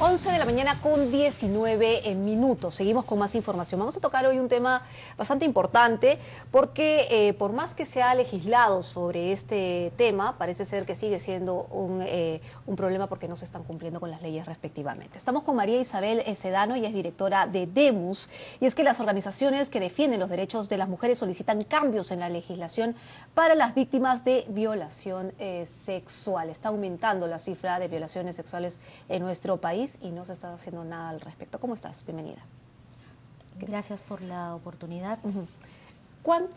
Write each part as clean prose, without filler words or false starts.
11 de la mañana con 19 minutos. Seguimos con más información. Vamos a tocar hoy un tema bastante importante porque por más que se ha legislado sobre este tema, parece ser que sigue siendo un problema porque no se están cumpliendo con las leyes respectivamente. Estamos con María Isabel Sedano, ella es directora de DEMUS, y es que las organizaciones que defienden los derechos de las mujeres solicitan cambios en la legislación para las víctimas de violación sexual. Está aumentando la cifra de violaciones sexuales en nuestro país y no se está haciendo nada al respecto. ¿Cómo estás? Bienvenida. Gracias por la oportunidad.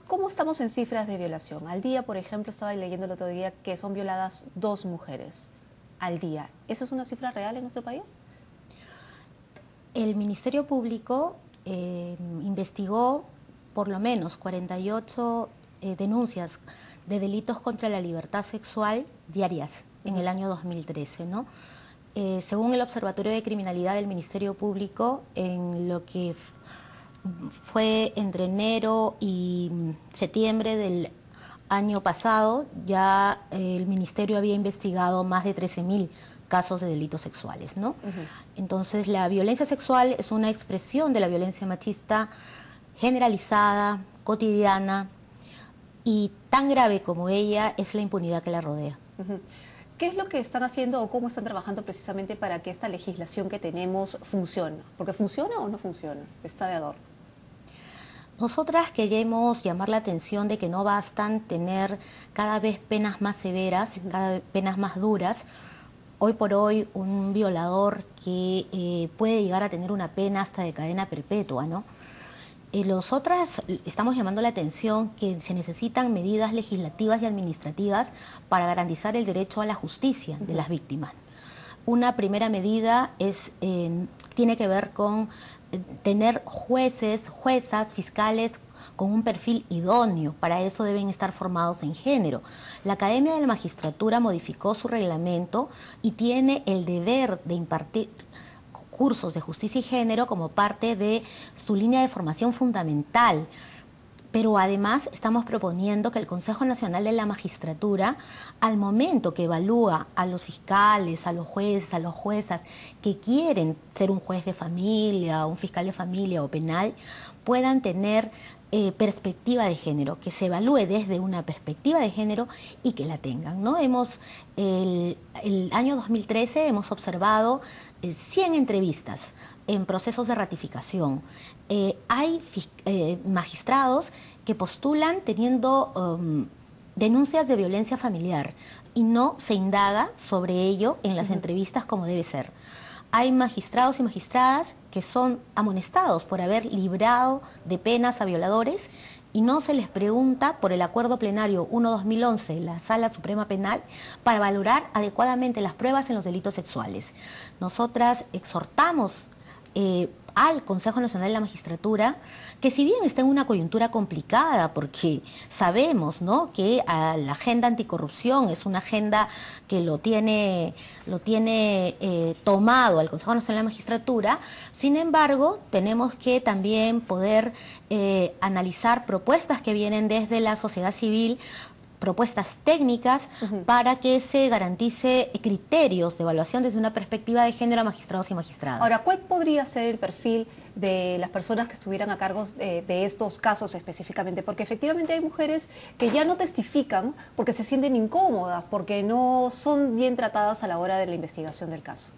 ¿Cómo estamos en cifras de violación? Al día, por ejemplo, estaba leyendo el otro día que son violadas 2 mujeres al día. ¿Eso es una cifra real en nuestro país? El Ministerio Público investigó por lo menos 48 denuncias de delitos contra la libertad sexual diarias en el año 2013, ¿no? Según el Observatorio de Criminalidad del Ministerio Público, en lo que fue entre enero y septiembre del año pasado, ya el Ministerio había investigado más de 13.000 casos de delitos sexuales, ¿no? Entonces, la violencia sexual es una expresión de la violencia machista generalizada, cotidiana, y tan grave como ella es la impunidad que la rodea. ¿Qué es lo que están haciendo o cómo están trabajando precisamente para que esta legislación que tenemos funcione? ¿Porque funciona o no funciona? Está de adorno. Nosotras queremos llamar la atención de que no bastan tener cada vez penas más severas, cada vez penas más duras. Hoy por hoy un violador que puede llegar a tener una pena hasta de cadena perpetua, ¿no? Nosotras estamos llamando la atención que se necesitan medidas legislativas y administrativas para garantizar el derecho a la justicia de las víctimas. Una primera medida tiene que ver con tener jueces, juezas, fiscales con un perfil idóneo. Para eso deben estar formados en género. La Academia de la Magistratura modificó su reglamento y tiene el deber de impartir cursos de justicia y género como parte de su línea de formación fundamental. Pero además estamos proponiendo que el Consejo Nacional de la Magistratura, al momento que evalúa a los fiscales, a los jueces, a las juezas que quieren ser un juez de familia, un fiscal de familia o penal, puedan tener perspectiva de género, que se evalúe desde una perspectiva de género y que la tengan, ¿no? El año 2013 hemos observado 100 entrevistas en procesos de ratificación. Hay magistrados que postulan teniendo denuncias de violencia familiar y no se indaga sobre ello en las entrevistas como debe ser. Hay magistrados y magistradas que son amonestados por haber librado de penas a violadores y no se les pregunta por el Acuerdo Plenario 1/2011 de la Sala Suprema Penal para valorar adecuadamente las pruebas en los delitos sexuales. Nosotras exhortamos al Consejo Nacional de la Magistratura, que si bien está en una coyuntura complicada, porque sabemos, ¿no?, que la agenda anticorrupción es una agenda que lo tiene tomado al Consejo Nacional de la Magistratura, sin embargo, tenemos que también poder analizar propuestas que vienen desde la sociedad civil, propuestas técnicas para que se garantice criterios de evaluación desde una perspectiva de género a magistrados y magistradas. Ahora, ¿cuál podría ser el perfil de las personas que estuvieran a cargo de estos casos específicamente? Porque efectivamente hay mujeres que ya no testifican porque se sienten incómodas, porque no son bien tratadas a la hora de la investigación del caso.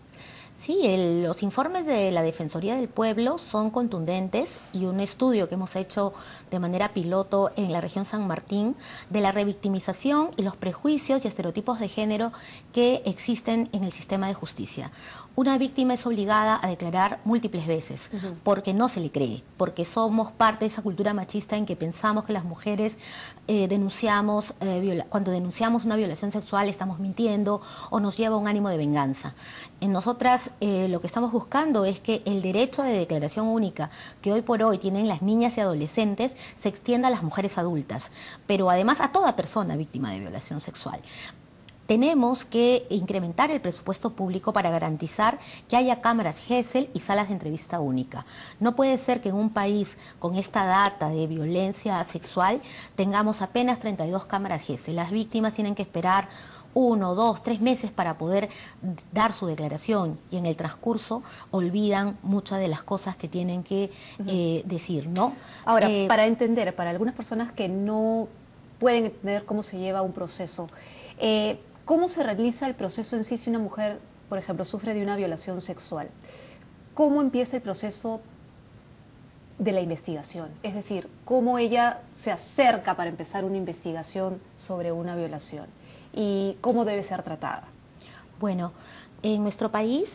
Sí, los informes de la Defensoría del Pueblo son contundentes y un estudio que hemos hecho de manera piloto en la región San Martín de la revictimización y los prejuicios y estereotipos de género que existen en el sistema de justicia. Una víctima es obligada a declarar múltiples veces porque no se le cree, porque somos parte de esa cultura machista en que pensamos que las mujeres cuando denunciamos una violación sexual estamos mintiendo o nos lleva a un ánimo de venganza. En nosotras lo que estamos buscando es que el derecho de declaración única que hoy por hoy tienen las niñas y adolescentes se extienda a las mujeres adultas, pero además a toda persona víctima de violación sexual. Tenemos que incrementar el presupuesto público para garantizar que haya cámaras GESEL y salas de entrevista única. No puede ser que en un país con esta data de violencia sexual tengamos apenas 32 cámaras GESEL. Las víctimas tienen que esperar 1, 2, 3 meses para poder dar su declaración y en el transcurso olvidan muchas de las cosas que tienen que decir, ¿no? Ahora, para entender, para algunas personas que no pueden entender cómo se lleva un proceso, ¿cómo se realiza el proceso en sí si una mujer, por ejemplo, sufre de una violación sexual? ¿Cómo empieza el proceso de la investigación? Es decir, ¿cómo ella se acerca para empezar una investigación sobre una violación? ¿Y cómo debe ser tratada? Bueno, en nuestro país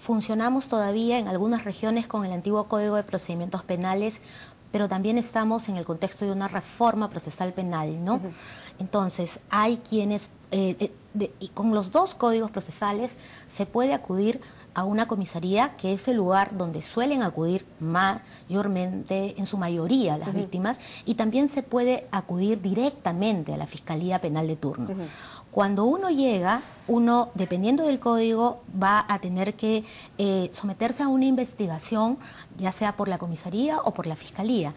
funcionamos todavía en algunas regiones con el antiguo Código de Procedimientos Penales, pero también estamos en el contexto de una reforma procesal penal, ¿no? Entonces, hay quienes, y con los dos códigos procesales se puede acudir a una comisaría, que es el lugar donde suelen acudir mayormente, en su mayoría, las víctimas, y también se puede acudir directamente a la Fiscalía Penal de turno. Cuando uno llega, uno, dependiendo del código, va a tener que someterse a una investigación, ya sea por la comisaría o por la fiscalía.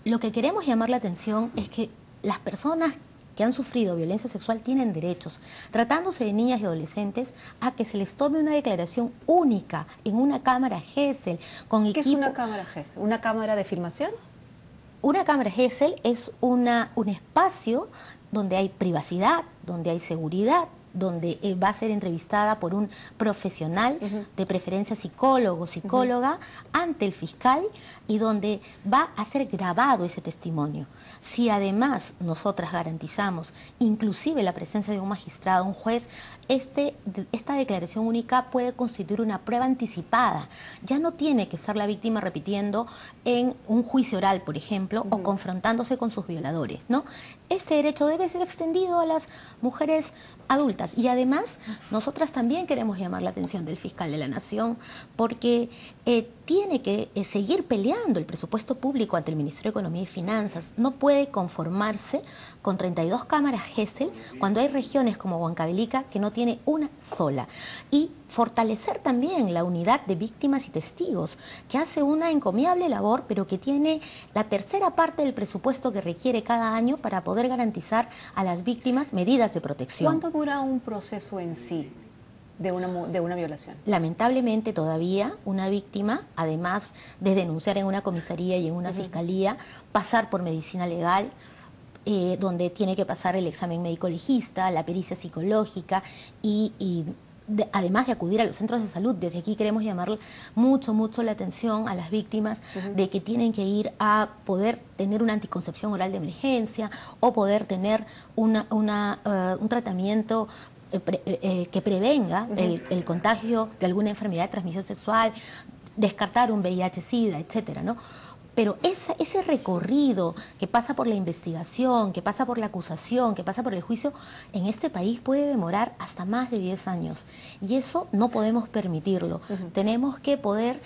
Lo que queremos llamar la atención es que las personas que han sufrido violencia sexual tienen derechos, tratándose de niñas y adolescentes, a que se les tome una declaración única en una cámara Gesell con equipo. ¿Qué es una cámara Gesell? ¿Una cámara de filmación? Una cámara Gesell es un espacio donde hay privacidad, donde hay seguridad, donde va a ser entrevistada por un profesional, de preferencia psicólogo, psicóloga, ante el fiscal, y donde va a ser grabado ese testimonio. Si además nosotras garantizamos inclusive la presencia de un magistrado, un juez, esta declaración única puede constituir una prueba anticipada. Ya no tiene que estar la víctima repitiendo en un juicio oral, por ejemplo, o confrontándose con sus violadores, ¿no? Este derecho debe ser extendido a las mujeres adultas. Y además, nosotras también queremos llamar la atención del fiscal de la Nación, porque tiene que seguir peleando el presupuesto público ante el Ministerio de Economía y Finanzas. No puede conformarse con 32 cámaras Gesell cuando hay regiones como Huancavelica que no tiene una sola. Y fortalecer también la unidad de víctimas y testigos, que hace una encomiable labor, pero que tiene la tercera parte del presupuesto que requiere cada año para poder garantizar a las víctimas medidas de protección. ¿Cuánto dura un proceso en sí de una violación? Lamentablemente todavía una víctima, además de denunciar en una comisaría y en una fiscalía, pasar por medicina legal, donde tiene que pasar el examen médico legista, la pericia psicológica además de acudir a los centros de salud. Desde aquí queremos llamar mucho la atención a las víctimas de que tienen que ir a poder tener una anticoncepción oral de emergencia o poder tener un tratamiento que prevenga el contagio de alguna enfermedad de transmisión sexual, descartar un VIH-Sida, etcétera, ¿no? Pero ese recorrido que pasa por la investigación, que pasa por la acusación, que pasa por el juicio, en este país puede demorar hasta más de 10 años. Y eso no podemos permitirlo. Tenemos que poder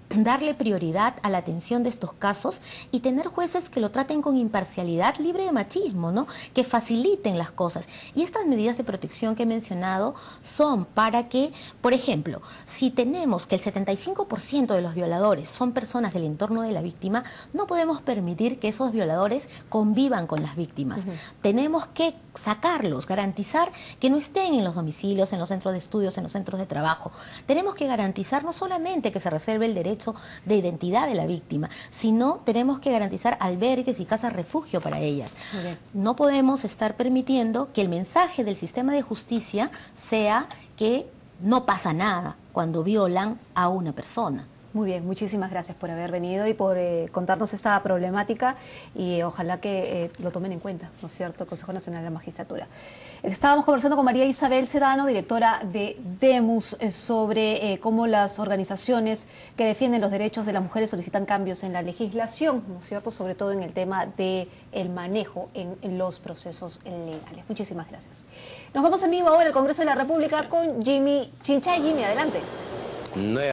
darle prioridad a la atención de estos casos y tener jueces que lo traten con imparcialidad, libre de machismo, ¿no? Que faciliten las cosas. Y estas medidas de protección que he mencionado son para que, por ejemplo, si tenemos que el 75% de los violadores son personas del entorno de la víctima, no podemos permitir que esos violadores convivan con las víctimas. Tenemos que sacarlos, garantizar que no estén en los domicilios, en los centros de estudios, en los centros de trabajo. Tenemos que garantizar no solamente que se reserve el derecho de identidad de la víctima, sino tenemos que garantizar albergues y casas refugio para ellas. No podemos estar permitiendo que el mensaje del sistema de justicia sea que no pasa nada cuando violan a una persona. Muy bien, muchísimas gracias por haber venido y por contarnos esta problemática, y ojalá que lo tomen en cuenta, ¿no es cierto?, el Consejo Nacional de la Magistratura. Estábamos conversando con María Isabel Sedano, directora de DEMUS, sobre cómo las organizaciones que defienden los derechos de las mujeres solicitan cambios en la legislación, ¿no es cierto?, sobre todo en el tema del manejo en los procesos legales. Muchísimas gracias. Nos vamos en vivo ahora al Congreso de la República con Jimmy Chinchay. Jimmy, adelante.